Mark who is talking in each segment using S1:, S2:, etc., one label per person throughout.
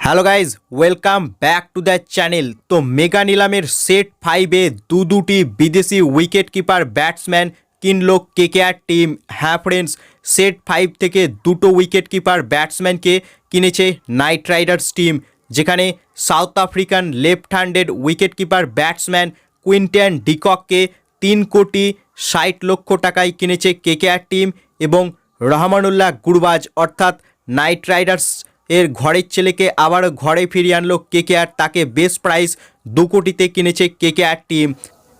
S1: Hello guys, welcome back to the channel. তো mega নিলামের set 5-এ দুটি বিদেশি উইকেট কিপার ব্যাটসম্যান কিনলো কেকেআর টিম। হ্যাঁ ফ্রেন্ডস, সেট 5 থেকে দুটো উইকেট কিপার ব্যাটসম্যানকে কিনেছে নাইট রাইডার্স টিম, যেখানে South African left handed wicket keeper batsman Quinton ডিকককে 3,60,00,000 টাকায় কিনেছে কেকেআর টিম, এবং রহমানুল্লাহ গুরবাজ অর্থাৎ নাইট রাইডার্স এর ঘরের ছেলেকে আবারও ঘরে ফিরিয়ে আনলো কেকেআর। তাকে বেস্ট প্রাইস 2 কোটিতে কিনেছে কেকেআর টিম।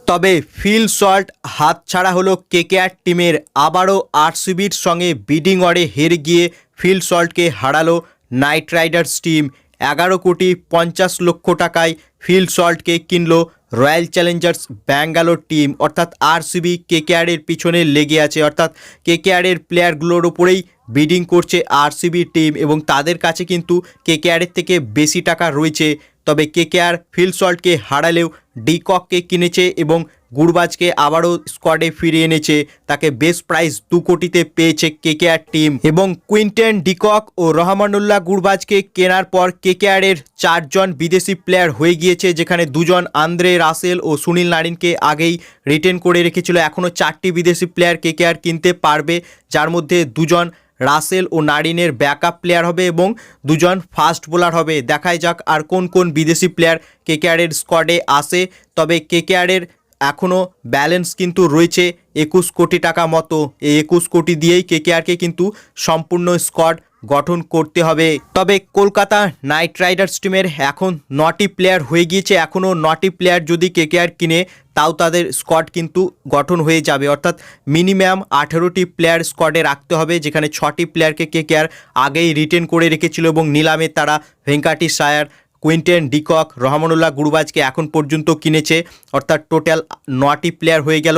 S1: তবে ফিল সল্ট হাতছাড়া হলো কেকেআর টিমের। আবারও আরসিবির সঙ্গে বিডিং ওয়ারে হেরে গিয়ে ফিল সল্টকে হারালো নাইট রাইডার্স টিম। 11,50,00,000 টাকায় ফিল সল্টকে কিনলো রয়্যাল চ্যালেঞ্জার্স ব্যাঙ্গালোর টিম। অর্থাৎ আরসিবি কেকেআরের পিছনে লেগে আছে, অর্থাৎ কেকেআরের প্লেয়ারগুলোর ওপরেই বিডিং করছে আরসিবি টিম, এবং তাদের কাছে কিন্তু কেকেআরের থেকে বেশি টাকা রয়েছে। তবে কেকেআর ফিল সল্টকে হারালেও ডিকককে কিনেছে এবং গুরবাজকে আবারও স্কোয়াডে ফিরিয়ে এনেছে। তাকে বেস্ট প্রাইস 2 কোটিতে পেয়েছে কেকেআর টিম, এবং কুইন্টন ডিকক ও রহমানুল্লাহ গুরবাজকে কেনার পর কেকেআরের 4 জন বিদেশি প্লেয়ার হয়ে গিয়েছে, যেখানে 2 জন আন্দ্রে রাসেল ও সুনীল নারিনকে আগেই রিটেন করে রেখেছিল। এখনও 4টি বিদেশি প্লেয়ার কেকেআর কিনতে পারবে, যার মধ্যে 2 জন রাসেল ও নারিনের ব্যাকআপ প্লেয়ার হবে এবং 2 জন ফাস্ট বোলার হবে। দেখাই যাক আর কোন কোন বিদেশি প্লেয়ার কেকেআরের স্কোয়াডে আসে। তবে কেকেআরের এখনও ব্যালেন্স কিন্তু রয়েছে 21 কোটি টাকা মতো। এই 21 কোটি দিয়েই কেকেআরকে কিন্তু সম্পূর্ণ স্কোয়াড গঠন করতে হবে। তবে কলকাতা নাইট রাইডার্স টিমের এখন 9টি প্লেয়ার হয়ে গিয়েছে। এখনও 9টি প্লেয়ার যদি কেকেআর কিনে তাও তাদের স্কোয়াড কিন্তু গঠন হয়ে যাবে, অর্থাৎ মিনিমাম 18টি প্লেয়ার স্কোয়াডে রাখতে হবে, যেখানে 6টি প্লেয়ারকে কেকেআর আগেই রিটেন করে রেখেছিল এবং নিলামে তারা ভেঙ্কাটিস আয়ার, কুইন্টন ডিকক, রহমানুল্লাহ গুরবাজকে এখন পর্যন্ত কিনেছে। অর্থাৎ টোটাল 9টি প্লেয়ার হয়ে গেল।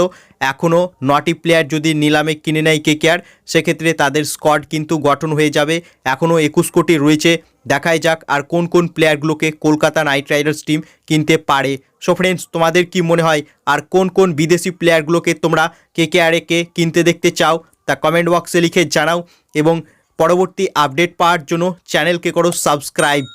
S1: এখনও 9টি প্লেয়ার যদি নিলামে কিনে নেয় কেকেআর, সেক্ষেত্রে তাদের স্কোয়াড কিন্তু গঠন হয়ে যাবে। এখনও 21 কোটি রয়েছে। দেখাই যাক আর কোন কোন প্লেয়ারগুলোকে কলকাতা নাইট রাইডার্স টিম কিনতে পারে। সো ফ্রেন্ডস, তোমাদের কি মনে হয় আর কোন কোন বিদেশি প্লেয়ারগুলোকে তোমরা কেকেআরকে কিনতে দেখতে চাও তা কমেন্ট বক্সে লিখে জানাও, এবং পরবর্তী আপডেট পাওয়ার জন্য চ্যানেলকে করো সাবস্ক্রাইব।